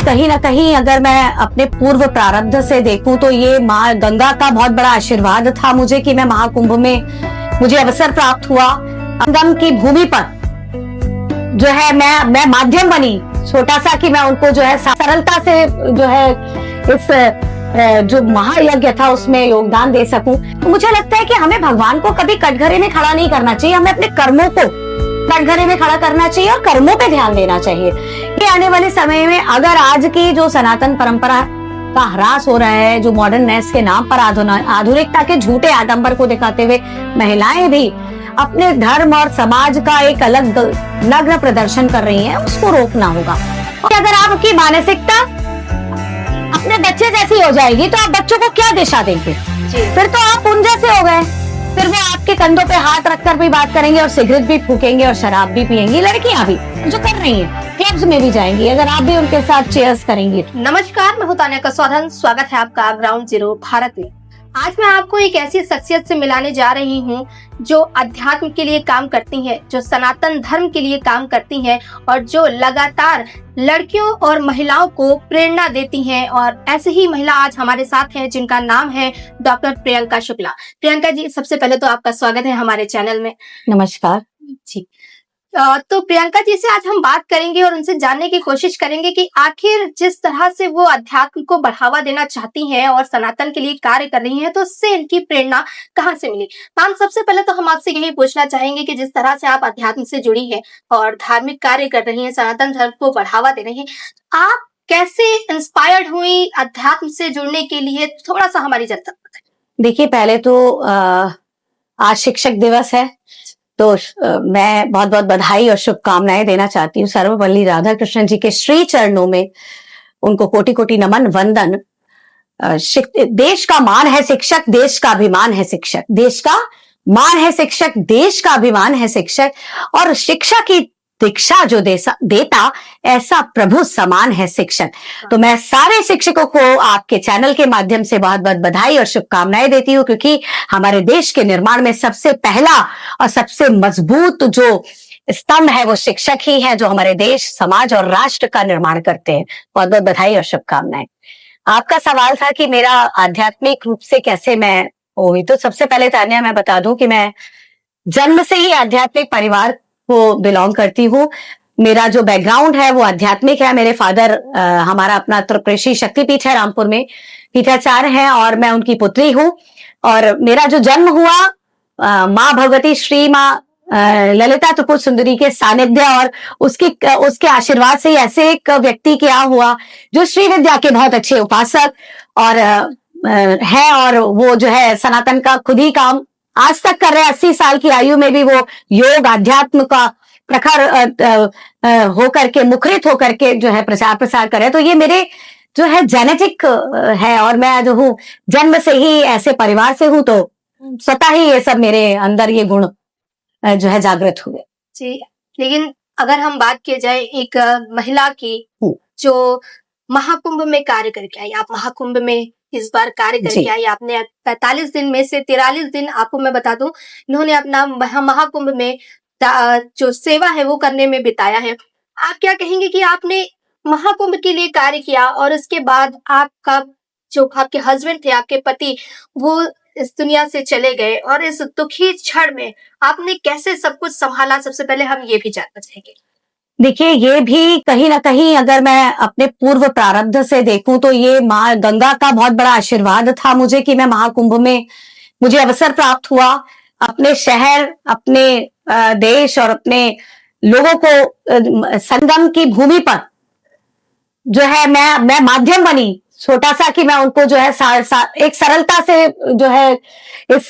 कहीं ना कहीं अगर मैं अपने पूर्व प्रारब्ध से देखूं तो ये माँ गंगा का बहुत बड़ा आशीर्वाद था मुझे कि मैं महाकुंभ में मुझे अवसर प्राप्त हुआ। संगम की भूमि पर जो है मैं माध्यम बनी, छोटा सा, कि मैं उनको जो है सरलता से जो है इस जो महायज्ञ था उसमें योगदान दे सकूं। तो मुझे लगता है कि हमें भगवान को कभी कटघरे में खड़ा नहीं करना चाहिए, हमें अपने कर्मों को कटघरे में खड़ा करना चाहिए और कर्मों पे ध्यान देना चाहिए। कि आने वाले समय में अगर आज की जो सनातन परंपरा का ह्रास हो रहा है, जो मॉडर्ननेस के नाम पर आधुनिकता के झूठे आडंबर को दिखाते हुए महिलाएं भी अपने धर्म और समाज का एक अलग नग्न प्रदर्शन कर रही हैं, उसको रोकना होगा। और अगर आपकी मानसिकता अपने बच्चे जैसी हो जाएगी तो आप बच्चों को क्या दिशा देंगे? फिर तो आप उन जैसे हो गए। फिर वो आपके कंधों पे हाथ रखकर भी बात करेंगे और सिगरेट भी फूकेंगे और शराब भी पिएंगी। लड़कियां भी जो कर रही हैं, क्लब्स में भी जाएंगी अगर आप भी उनके साथ चेयर्स करेंगी। नमस्कार, मैं हूं तान्या कसौधन। स्वागत है आपका ग्राउंड जीरो भारत में। आज मैं आपको एक ऐसी शख्सियत से मिलाने जा रही हूं जो अध्यात्म के लिए काम करती हैं, जो सनातन धर्म के लिए काम करती हैं और जो लगातार लड़कियों और महिलाओं को प्रेरणा देती हैं। और ऐसे ही महिला आज हमारे साथ हैं जिनका नाम है डॉक्टर प्रियंका शुक्ला। प्रियंका जी, सबसे पहले तो आपका स्वागत है हमारे चैनल में। नमस्कार जी। तो प्रियंका जी से आज हम बात करेंगे और उनसे जानने की कोशिश करेंगे कि आखिर जिस तरह से वो अध्यात्म को बढ़ावा देना चाहती हैं और सनातन के लिए कार्य कर रही हैं, तो उससे इनकी प्रेरणा कहाँ से मिली। मैम, सबसे पहले तो हम आपसे यही पूछना चाहेंगे कि जिस तरह से आप अध्यात्म से जुड़ी हैं और धार्मिक कार्य कर रही हैं, सनातन धर्म को बढ़ावा दे रही हैं, आप कैसे इंस्पायर्ड हुई अध्यात्म से जुड़ने के लिए? थोड़ा सा हमारी जनता बताएं। देखिए, पहले तो आज शिक्षक दिवस है, तो मैं बहुत बहुत बधाई और शुभकामनाएं देना चाहती हूँ सर्वपल्ली राधाकृष्णन जी के श्री चरणों में। उनको कोटि कोटि नमन वंदन। देश का मान है शिक्षक, देश का अभिमान है शिक्षक। देश का मान है शिक्षक, देश का अभिमान है शिक्षक। और शिक्षा की दीक्षा जो देता ऐसा प्रभु समान है शिक्षक। तो मैं सारे शिक्षकों को आपके चैनल के माध्यम से बहुत बहुत बधाई और शुभकामनाएं देती हूँ, क्योंकि हमारे देश के निर्माण में सबसे पहला और सबसे मजबूत जो स्तंभ है वो शिक्षक ही है, जो हमारे देश, समाज और राष्ट्र का निर्माण करते हैं। बहुत बहुत बधाई और शुभकामनाएं। आपका सवाल था कि मेरा आध्यात्मिक रूप से कैसे मैं हुई। तो सबसे पहले तान्या मैं बता दूं कि मैं जन्म से ही आध्यात्मिक परिवार को बिलोंग करती हूँ। मेरा जो बैकग्राउंड है वो आध्यात्मिक है। मेरे फादर हमारा अपना त्रिप्रेशी शक्तिपीठ है रामपुर में, पीठाचार्य हैं और मैं उनकी पुत्री हूँ। और मेरा जो जन्म हुआ माँ भगवती श्री माँ ललिता त्रिपुर सुंदरी के सानिध्य और उसके आशीर्वाद से ऐसे एक व्यक्ति के यहाँ हुआ जो श्री विद्या के बहुत अच्छे उपासक और है, और वो जो है सनातन का खुद ही काम आज तक कर रहे हैं। 80 साल की आयु में भी वो योग अध्यात्म का प्रखर होकर के, मुखरित होकर के जो है प्रचार प्रसार कर रहे हैं। तो ये मेरे जो है जेनेटिक है और मैं जो हूँ जन्म से ही ऐसे परिवार से हूँ, तो स्वतः ही ये सब मेरे अंदर ये गुण जो है जागृत हुए। जी, लेकिन अगर हम बात की जाए एक महिला की जो महाकुंभ में कार्य करके आई, आप महाकुंभ में इस बार कार्य करके आई, आपने 45 दिन में से 43 दिन, आपको मैं बता दूं, इन्होंने अपना महाकुंभ में जो सेवा है वो करने में बिताया है। आप क्या कहेंगे कि आपने महाकुंभ के लिए कार्य किया और उसके बाद आपका जो आपके हस्बैंड थे, आपके पति, वो इस दुनिया से चले गए और इस दुखी क्षण में आपने कैसे सब कुछ संभाला? सबसे पहले हम ये भी जानना चाहेंगे। देखिए, ये भी कहीं ना कहीं अगर मैं अपने पूर्व प्रारब्ध से देखूं तो ये माँ गंगा का बहुत बड़ा आशीर्वाद था मुझे कि मैं महाकुंभ में मुझे अवसर प्राप्त हुआ। अपने शहर, अपने देश और अपने लोगों को संगम की भूमि पर जो है मैं माध्यम बनी, छोटा सा, कि मैं उनको जो है एक सरलता से जो है इस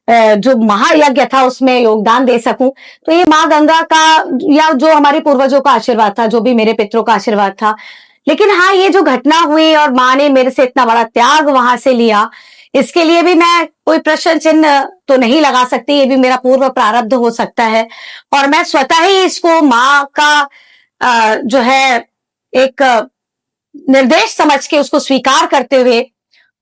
जो महायज्ञ था उसमें योगदान दे सकूं। तो ये माँ गंगा का या जो हमारे पूर्वजों का आशीर्वाद था, जो भी मेरे पितरों का आशीर्वाद था। लेकिन हाँ, ये जो घटना हुई और माँ ने मेरे से इतना बड़ा त्याग वहां से लिया, इसके लिए भी मैं कोई प्रश्न चिन्ह तो नहीं लगा सकती। ये भी मेरा पूर्व प्रारब्ध हो सकता है और मैं स्वतः ही इसको माँ का जो है एक निर्देश समझ के उसको स्वीकार करते हुए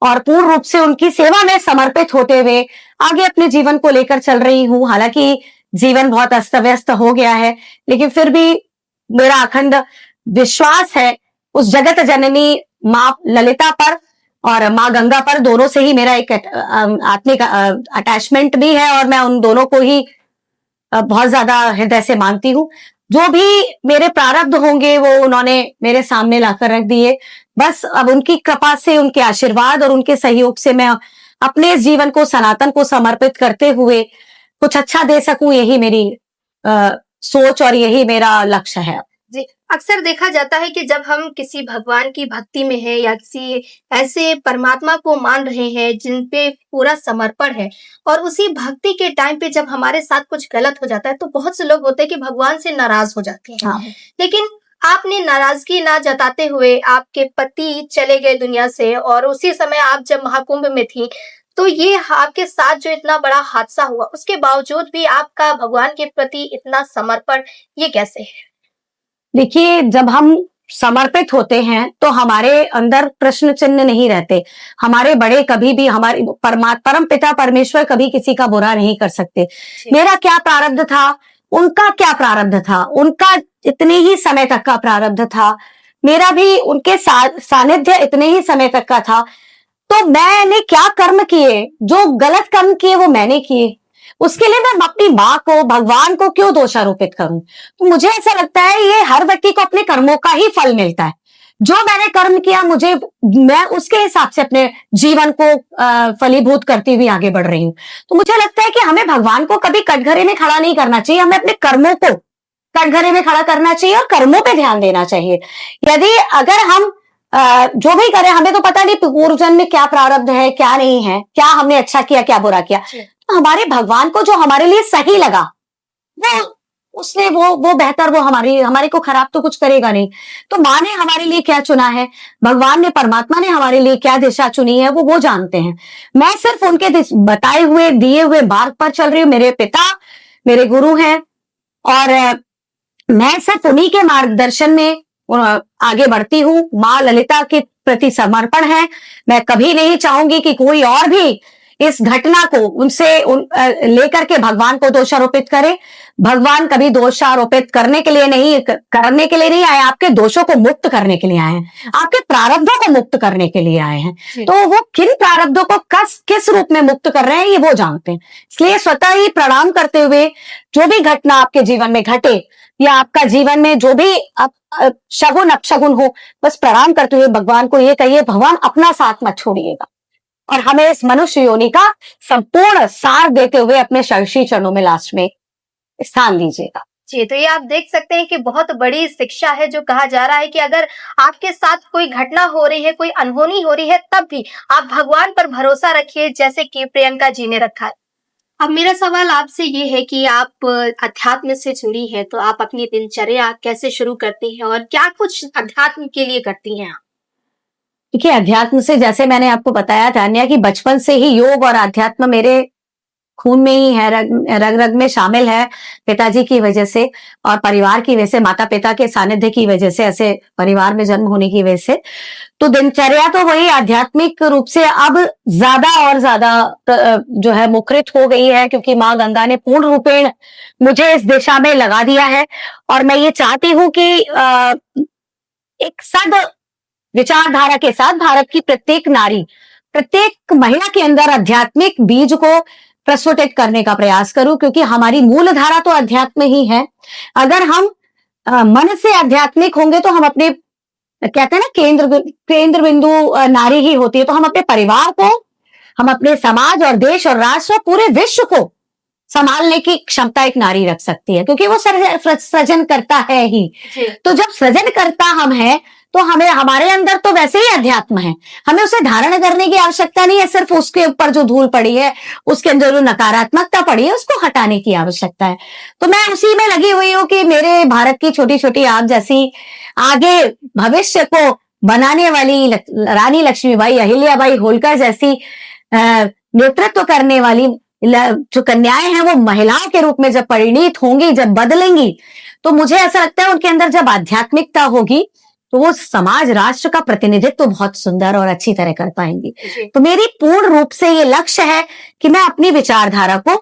और पूर्ण रूप से उनकी सेवा में समर्पित होते हुए आगे अपने जीवन को लेकर चल रही हूँ। हालांकि जीवन बहुत अस्त व्यस्त हो गया है, लेकिन फिर भी मेरा अखंड विश्वास है उस जगत जननी माँ ललिता पर और माँ गंगा पर, दोनों से ही मेरा एक आत्मिक अटैचमेंट भी है और मैं उन दोनों को ही बहुत ज्यादा हृदय से मानती हूँ। जो भी मेरे प्रारब्ध होंगे वो उन्होंने मेरे सामने लाकर रख दिए। बस अब उनकी कृपा से, उनके आशीर्वाद और उनके सहयोग से मैं अपने इस जीवन को सनातन को समर्पित करते हुए कुछ अच्छा दे सकूं, यही मेरी सोच और यही मेरा लक्ष्य है। जी, अक्सर देखा जाता है कि जब हम किसी भगवान की भक्ति में हैं या किसी ऐसे परमात्मा को मान रहे हैं जिन पे पूरा समर्पण है, और उसी भक्ति के टाइम पे जब हमारे साथ कुछ गलत हो जाता है तो बहुत से लोग होते हैं कि भगवान से नाराज हो जाते हैं। हाँ। लेकिन आपने नाराजगी ना जताते हुए, आपके पति चले गए दुनिया से और उसी समय आप जब महाकुंभ में थी, तो ये आपके साथ जो इतना बड़ा हादसा हुआ, उसके बावजूद भी आपका भगवान के प्रति इतना समर्पण, ये कैसे है? देखिए, जब हम समर्पित होते हैं तो हमारे अंदर प्रश्न चिन्ह नहीं रहते। हमारे बड़े कभी भी, हमारे परम पिता परमेश्वर कभी किसी का बुरा नहीं कर सकते। मेरा क्या प्रारब्ध था, उनका क्या प्रारब्ध था, उनका इतने ही समय तक का प्रारब्ध था, मेरा भी उनके सानिध्य इतने ही समय तक का था। तो मैंने क्या कर्म किए, जो गलत कर्म किए वो मैंने किए, उसके लिए मैं अपनी माँ को, भगवान को क्यों दोषारोपित करूं? तो मुझे ऐसा लगता है ये हर व्यक्ति को अपने कर्मों का ही फल मिलता है। जो मैंने कर्म किया, मैं उसके हिसाब से अपने जीवन को फलीभूत करती हुई आगे बढ़ रही हूँ। तो मुझे लगता है कि हमें भगवान को कभी कटघरे में खड़ा नहीं करना चाहिए, हमें अपने कर्मों को कटघरे में खड़ा करना चाहिए और कर्मों पे ध्यान देना चाहिए। यदि अगर हम जो भी करें, हमें तो पता नहीं पूर्व जन्म में क्या प्रारब्ध है, क्या नहीं है, क्या हमने अच्छा किया, क्या बुरा किया। तो हमारे भगवान को जो हमारे लिए सही लगा, उसने वो बेहतर, वो हमारे को खराब तो कुछ करेगा नहीं। तो माँ ने हमारे लिए क्या चुना है, भगवान ने, परमात्मा ने हमारे लिए क्या दिशा चुनी है, वो जानते हैं। मैं सिर्फ उनके बताए हुए, दिए हुए मार्ग पर चल रही हूँ। मेरे पिता मेरे गुरु हैं और मैं सिर्फ उन्हीं के मार्गदर्शन में आगे बढ़ती हूँ। माँ ललिता के प्रति समर्पण है। मैं कभी नहीं चाहूंगी कि कोई और भी इस घटना को लेकर के भगवान को दोषारोपित करे। भगवान कभी दोषारोपित करने के लिए नहीं आए, आपके दोषों को मुक्त करने के लिए आए हैं, आपके प्रारब्धों को मुक्त करने के लिए आए हैं। तो वो किन प्रारब्धों को किस रूप में मुक्त कर रहे हैं, ये वो जानते हैं। इसलिए स्वतः ही प्रणाम करते हुए, जो भी घटना आपके जीवन में घटे या आपका जीवन में जो भी शगुन अपशगुन हो, बस प्रणाम करते हुए भगवान को ये कहिए, भगवान अपना साथ मत छोड़िएगा और हमें इस मनुष्य योनि का संपूर्ण सार देते हुए अपने श्री चरणों में लास्ट में स्थान दीजिएगा। जी, तो ये आप देख सकते हैं कि बहुत बड़ी शिक्षा है, जो कहा जा रहा है कि अगर आपके साथ कोई घटना हो रही है, कोई अनहोनी हो रही है, तब भी आप भगवान पर भरोसा रखिए, जैसे कि प्रियंका जी ने रखा है। अब मेरा सवाल आपसे ये है कि आप अध्यात्म से जुड़ी हैं, तो आप अपनी दिनचर्या कैसे शुरू करती हैं और क्या कुछ अध्यात्म के लिए करती हैं आप? देखिए, अध्यात्म से, जैसे मैंने आपको बताया तान्या, कि बचपन से ही योग और अध्यात्म मेरे खून में ही है, रग रग में शामिल है। पिताजी की वजह से और परिवार की वजह से, माता पिता के सानिध्य की वजह से, ऐसे परिवार में जन्म होने की वजह से, तो दिनचर्या तो वही आध्यात्मिक रूप से अब ज्यादा और ज्यादा जो है मुखरित हो गई है, क्योंकि माँ गंगा ने पूर्ण रूपेण मुझे इस दिशा में लगा दिया है। और मैं ये चाहती हूँ कि एक सद विचारधारा के साथ भारत की प्रत्येक नारी, प्रत्येक महिला के अंदर आध्यात्मिक बीज को प्रस्फुटित करने का प्रयास करूं, क्योंकि हमारी मूल धारा तो अध्यात्म ही है। अगर हम मन से आध्यात्मिक होंगे तो हम अपने, कहते हैं ना, केंद्र बिंदु नारी ही होती है, तो हम अपने परिवार को, हम अपने समाज और देश और राष्ट्र, पूरे विश्व को संभालने की क्षमता एक नारी रख सकती है, क्योंकि वो सृजन करता है ही। तो जब सृजन करता हम हैं, तो हमें, हमारे अंदर तो वैसे ही अध्यात्म है, हमें उसे धारण करने की आवश्यकता नहीं है। सिर्फ उसके ऊपर जो धूल पड़ी है, उसके अंदर जो नकारात्मकता पड़ी है, उसको हटाने की आवश्यकता है। तो मैं उसी में लगी हुई हूँ कि मेरे भारत की छोटी छोटी आप जैसी आगे भविष्य को बनाने वाली रानी लक्ष्मीबाई, अहिल्याबाई होलकर जैसी नेतृत्व करने वाली जो कन्याएं हैं, वो महिलाओं के रूप में जब परिणीत होंगी, जब बदलेंगी, तो मुझे ऐसा लगता है उनके अंदर जब आध्यात्मिकता होगी, तो वो समाज, राष्ट्र का प्रतिनिधित्व तो बहुत सुंदर और अच्छी तरह कर पाएंगी। तो मेरी पूर्ण रूप से ये लक्ष्य है कि मैं अपनी विचारधारा को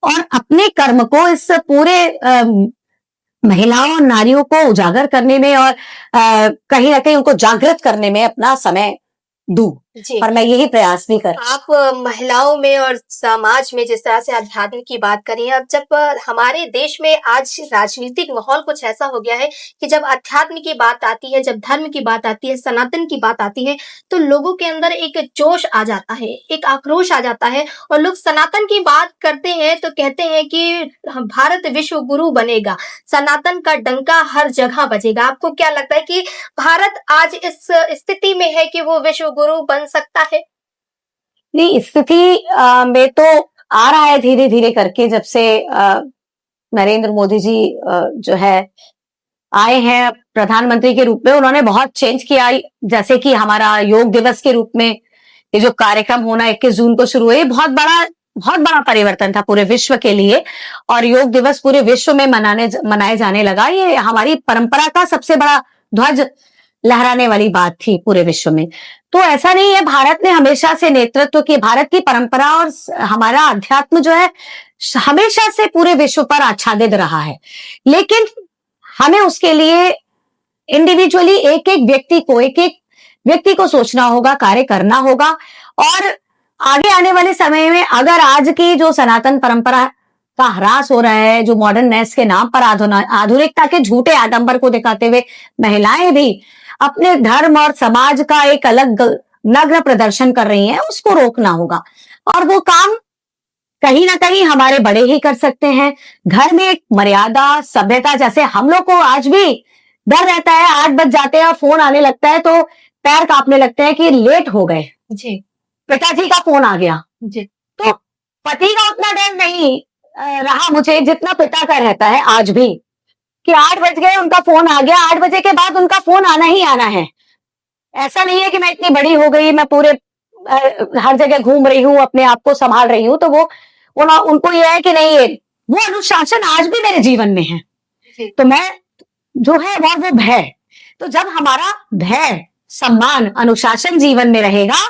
और अपने कर्म को इस पूरे महिलाओं और नारियों को उजागर करने में और कहीं ना कहीं उनको जागृत करने में अपना समय दूं। जी। और मैं यही प्रयास भी कर आप महिलाओं में और समाज में जिस तरह से अध्यात्म की बात करी है, अब जब हमारे देश में आज राजनीतिक माहौल कुछ ऐसा हो गया है कि जब अध्यात्म की बात आती है, जब धर्म की बात आती है, सनातन की बात आती है, तो लोगों के अंदर एक जोश आ जाता है, एक आक्रोश आ जाता है और लोग सनातन की बात करते हैं तो कहते हैं कि भारत विश्व गुरु बनेगा, सनातन का डंका हर जगह बजेगा। आपको क्या लगता है कि भारत आज इस स्थिति में है कि वो विश्व गुरु बन सकता है? नहीं, स्थिति में तो आ रहा है धीरे धीरे करके, जब से नरेंद्र मोदी जी जो है आए हैं प्रधानमंत्री के रूप में, उन्होंने बहुत चेंज किया। जैसे कि हमारा योग दिवस के रूप में ये जो कार्यक्रम होना 21 जून को शुरू हुए, बहुत बड़ा परिवर्तन था पूरे विश्व के लिए। और योग दिवस पूरे विश्व में मनाए जाने लगा। ये हमारी परंपरा का सबसे बड़ा ध्वज लहराने वाली बात थी पूरे विश्व में। तो ऐसा नहीं है, भारत ने हमेशा से नेतृत्व की, भारत की परंपरा और हमारा अध्यात्म जो है हमेशा से पूरे विश्व पर आच्छादित रहा है। लेकिन हमें उसके लिए इंडिविजुअली एक एक व्यक्ति को सोचना होगा, कार्य करना होगा। और आगे आने वाले समय में अगर आज की जो सनातन परंपरा का ह्रास हो रहा है, जो मॉडर्ननेस के नाम पर आधुनिकता के झूठे आडंबर को दिखाते हुए महिलाएं भी अपने धर्म और समाज का एक अलग नग्न प्रदर्शन कर रही हैं, उसको रोकना होगा। और वो काम कहीं ना कहीं हमारे बड़े ही कर सकते हैं। घर में एक मर्यादा, सभ्यता, जैसे हम लोग को आज भी डर रहता है, 8 बज जाते हैं और फोन आने लगता है तो पैर कांपने लगते हैं कि लेट हो गए, जी। पिताजी का फोन आ गया। जी। तो पति का उतना डर नहीं रहा मुझे जितना पिता का रहता है आज भी, कि 8 बज गए, उनका फोन आ गया, 8 बजे के बाद उनका फोन आना ही आना है। ऐसा नहीं है कि मैं इतनी बड़ी हो गई, मैं पूरे हर जगह घूम रही हूँ, अपने आप को संभाल रही हूँ, तो वो उनको ये है कि नहीं, वो अनुशासन आज भी मेरे जीवन में है। तो मैं जो है वो भय, तो जब हमारा भय, सम्मान, अनुशासन जीवन में रहेगा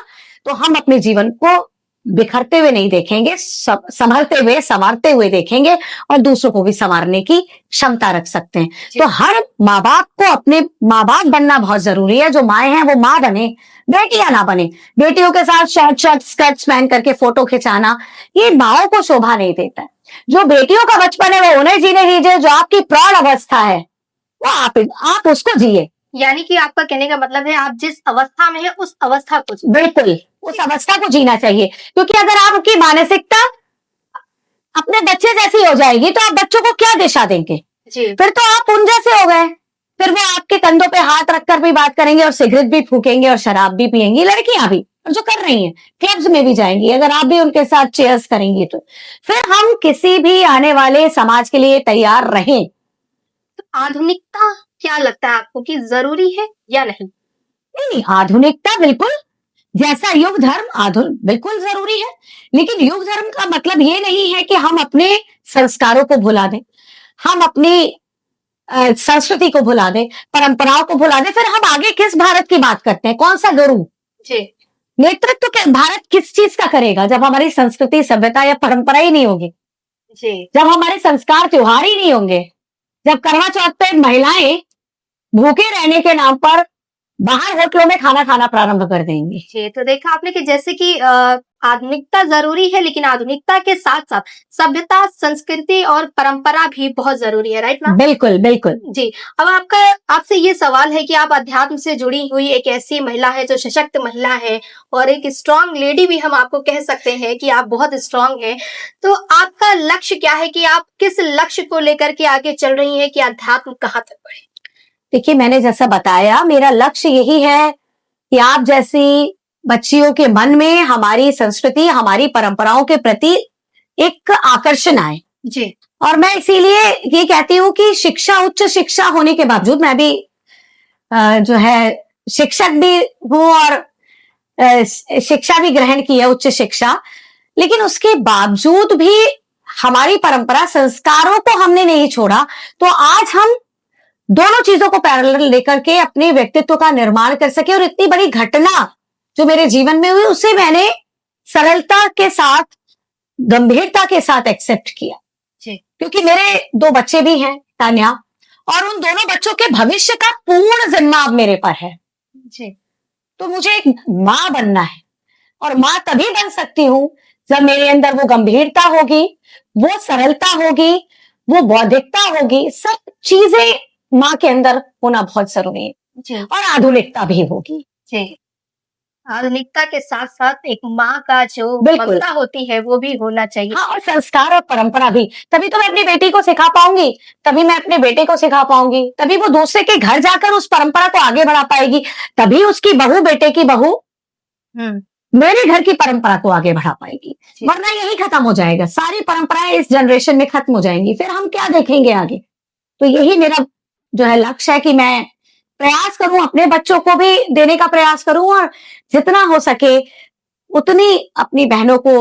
तो हम अपने जीवन को बिखरते हुए नहीं देखेंगे, संभलते हुए, संवारते हुए देखेंगे और दूसरों को भी संवारने की क्षमता रख सकते हैं। तो हर माँ बाप को अपने माँ बाप बनना बहुत जरूरी है। जो माएं हैं वो माँ बने, बेटियां ना बने। बेटियों के साथ शॉर्ट स्कर्ट्स पहन करके फोटो खिंचाना, ये माओं को शोभा नहीं देता है। जो बेटियों का बचपन है वो उन्हें जीने दीजिए, जो आपकी प्रौढ़ अवस्था है वो आप उसको जिए। यानी कि आपका कहने का मतलब है आप जिस अवस्था में है उस अवस्था को, बिल्कुल उस अवस्था को जीना चाहिए। क्योंकि अगर आपकी मानसिकता अपने बच्चे जैसी हो जाएगी तो आप बच्चों को क्या दिशा देंगे? जी। फिर तो आप उन जैसे हो गए। फिर वो आपके कंधों पे हाथ रखकर भी बात करेंगे और सिगरेट भी फूकेंगे और शराब भी पियेंगी, लड़कियां भी, और जो कर रही हैं क्लब्स में भी जाएंगी। अगर आप भी उनके साथ चेयर्स करेंगी तो फिर हम किसी भी आने वाले समाज के लिए तैयार रहें। तो आधुनिकता क्या लगता है आपको कि जरूरी है या नहीं? नहीं, आधुनिकता बिल्कुल, जैसा युग धर्म बिल्कुल जरूरी है। लेकिन युग धर्म का मतलब ये नहीं है कि हम अपने संस्कारों को भुला दें, हम अपनी संस्कृति को भुला दें, परंपराओं को भुला दें। फिर हम आगे किस भारत की बात करते हैं? कौन सा गुरु? जी। नेतृत्व के भारत किस चीज का करेगा जब हमारी संस्कृति, सभ्यता या परंपरा ही नहीं होगी? जी। जब हमारे संस्कार, त्योहार ही नहीं होंगे, जब करवा चौथ पे महिलाएं भूखे रहने के नाम पर बाहर होटलों में खाना खाना प्रारंभ कर देंगी। जी, तो देखा आपने कि जैसे कि आधुनिकता जरूरी है, लेकिन आधुनिकता के साथ साथ सभ्यता, संस्कृति और परंपरा भी बहुत जरूरी है, राइट ना? बिल्कुल बिल्कुल। जी। अब आपसे ये सवाल है कि आप अध्यात्म से जुड़ी हुई एक ऐसी महिला है जो सशक्त महिला है और एक स्ट्रांग लेडी भी हम आपको कह सकते हैं कि आप बहुत स्ट्रांग हैं। तो आपका लक्ष्य क्या है कि आप किस लक्ष्य को लेकर के आगे चल रही हैं कि अध्यात्म कहाँ तक बढ़े? देखिए, मैंने जैसा बताया, मेरा लक्ष्य यही है कि आप जैसी बच्चियों के मन में हमारी संस्कृति, हमारी परंपराओं के प्रति एक आकर्षण आए। जी। और मैं इसीलिए ये कहती हूँ कि शिक्षा, उच्च शिक्षा होने के बावजूद, मैं भी जो है शिक्षक भी हूँ और शिक्षा भी ग्रहण की है, उच्च शिक्षा, लेकिन उसके बावजूद भी हमारी परंपरा, संस्कारों को हमने नहीं छोड़ा। तो आज हम दोनों चीजों को पैरेलल लेकर के अपने व्यक्तित्व का निर्माण कर सके। और इतनी बड़ी घटना जो मेरे जीवन में हुई उसे मैंने सरलता के साथ, गंभीरता के साथ एक्सेप्ट किया। जी। क्योंकि मेरे 2 बच्चे भी हैं, तान्या, और उन दोनों बच्चों के भविष्य का पूर्ण जिम्मा अब मेरे पर है। जी तो मुझे एक माँ बनना है, और माँ तभी बन सकती हूँ जब मेरे अंदर वो गंभीरता होगी, वो सरलता होगी, वो बौद्धिकता होगी। सब चीजें माँ के अंदर होना बहुत जरूरी है, जी और आधुनिकता भी होगी। जी। आधुनिकता के साथ साथ एक माँ का जो बिल्कुल। ममता होती है वो भी होना चाहिए। हाँ, और संस्कार और परंपरा भी। तभी तो मैं अपनी बेटी को सिखा पाऊंगी, तभी मैं अपने बेटे को सिखा पाऊंगी, तभी वो दूसरे के घर जाकर उस परंपरा को आगे बढ़ा पाएगी, तभी उसकी बहू, बेटे की बहू हम्म मेरे घर की परंपरा को आगे बढ़ा पाएगी। जी। वरना यही खत्म हो जाएगा, सारी परंपराएं इस जनरेशन में खत्म हो जाएंगी, फिर हम क्या देखेंगे आगे। तो यही मेरा जो है लक्ष्य है कि मैं प्रयास करूं, अपने बच्चों को भी देने का प्रयास करूं, और जितना हो सके उतनी अपनी बहनों को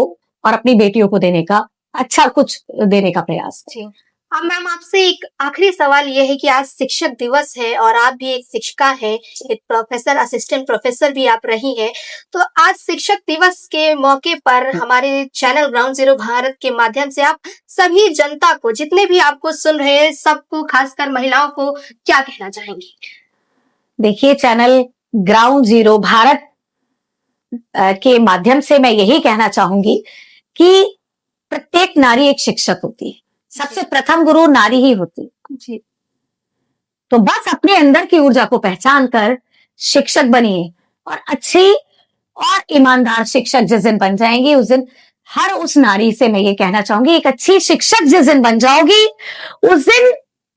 और अपनी बेटियों को देने का, अच्छा कुछ देने का प्रयास करूं। जी। अब मैम आपसे एक आखिरी सवाल ये है कि आज शिक्षक दिवस है और आप भी एक शिक्षिका है, एक प्रोफेसर, असिस्टेंट प्रोफेसर भी आप रही हैं। तो आज शिक्षक दिवस के मौके पर हमारे चैनल ग्राउंड जीरो भारत के माध्यम से आप सभी जनता को, जितने भी आपको सुन रहे हैं, सबको, खासकर महिलाओं को क्या कहना चाहेंगी? देखिए, चैनल ग्राउंड जीरो भारत के माध्यम से मैं यही कहना चाहूंगी कि प्रत्येक नारी एक शिक्षक होती है। सबसे प्रथम गुरु नारी ही होती है। जी तो बस अपने अंदर की ऊर्जा को पहचान कर शिक्षक बनिए, और अच्छी और ईमानदार शिक्षक जिस दिन बन जाएंगी, उस दिन हर उस नारी से मैं ये कहना चाहूंगी, एक अच्छी शिक्षक जिस दिन बन जाओगी, उस दिन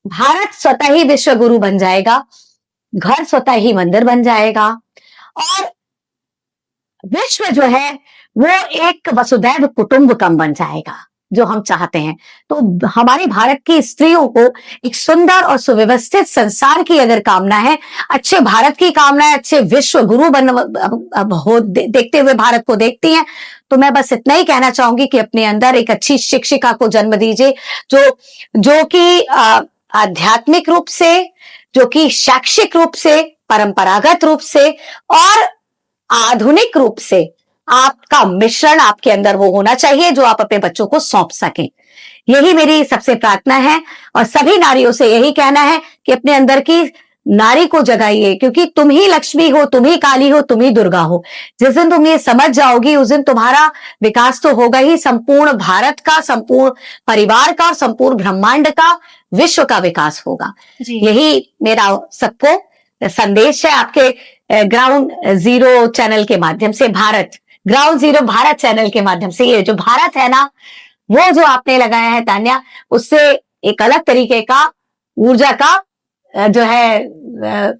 भारत स्वतः ही विश्व गुरु बन जाएगा, घर स्वतः ही मंदिर बन जाएगा, और विश्व जो है वो एक वसुधैव कुटुंबकम बन जाएगा, जो हम चाहते हैं। तो हमारे भारत की स्त्रियों को एक सुंदर और सुव्यवस्थित संसार की अगर कामना है, अच्छे भारत की कामना है, अच्छे विश्व गुरु देखते हुए भारत को देखती हैं, तो मैं बस इतना ही कहना चाहूंगी कि अपने अंदर एक अच्छी शिक्षिका को जन्म दीजिए, जो कि आध्यात्मिक रूप से, जो कि शैक्षिक रूप से, परंपरागत रूप से और आधुनिक रूप से आपका मिश्रण आपके अंदर वो होना चाहिए, जो आप अपने बच्चों को सौंप सकें। यही मेरी सबसे प्रार्थना है, और सभी नारियों से यही कहना है कि अपने अंदर की नारी को जगाइए, क्योंकि तुम ही लक्ष्मी हो, तुम ही काली हो, तुम ही दुर्गा हो। जिस दिन तुम ये समझ जाओगी, उस दिन तुम्हारा विकास तो होगा ही, संपूर्ण भारत का, संपूर्ण परिवार का, संपूर्ण ब्रह्मांड का, विश्व का विकास होगा। जी यही मेरा सबको संदेश है, आपके ग्राउंड जीरो चैनल के माध्यम से, ग्राउंड जीरो भारत चैनल के माध्यम से। ये जो भारत है ना, वो जो आपने लगाया है तान्या, उससे एक अलग तरीके का ऊर्जा का जो है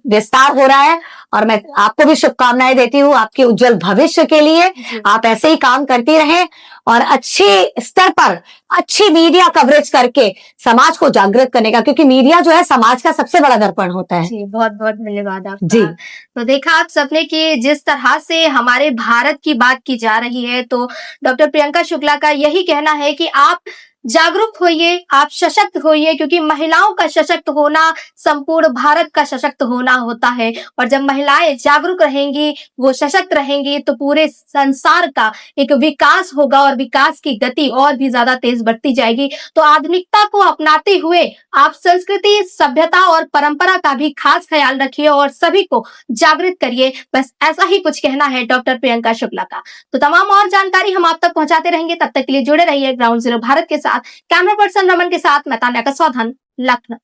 विस्तार हो रहा है, और मैं आपको भी शुभकामनाएं देती हूँ आपके उज्जवल भविष्य के लिए। आप ऐसे ही काम करती रहें, और अच्छे स्तर पर अच्छी मीडिया कवरेज करके समाज को जागृत करने का, क्योंकि मीडिया जो है समाज का सबसे बड़ा दर्पण होता है। जी, बहुत बहुत धन्यवाद आपका। जी। तो देखा आप सबने कि जिस तरह से हमारे भारत की बात की जा रही है, तो डॉक्टर प्रियंका शुक्ला का यही कहना है कि आप जागरूक होइए, आप सशक्त होइए, क्योंकि महिलाओं का सशक्त होना संपूर्ण भारत का सशक्त होना होता है। और जब महिलाएं जागरूक रहेंगी, वो सशक्त रहेंगी, तो पूरे संसार का एक विकास होगा, और विकास की गति और भी ज्यादा तेज बढ़ती जाएगी। तो आधुनिकता को अपनाते हुए आप संस्कृति, सभ्यता और परंपरा का भी खास ख्याल रखिए, और सभी को जागृत करिए। बस ऐसा ही कुछ कहना है डॉक्टर प्रियंका शुक्ला का। तो तमाम और जानकारी हम आप तक पहुंचाते रहेंगे, तब तक के लिए जुड़े रहिए ग्राउंड जीरो भारत के साथ। कैमरा पर्सन रमन के साथ मैं तान्या का सौधन, लखनऊ।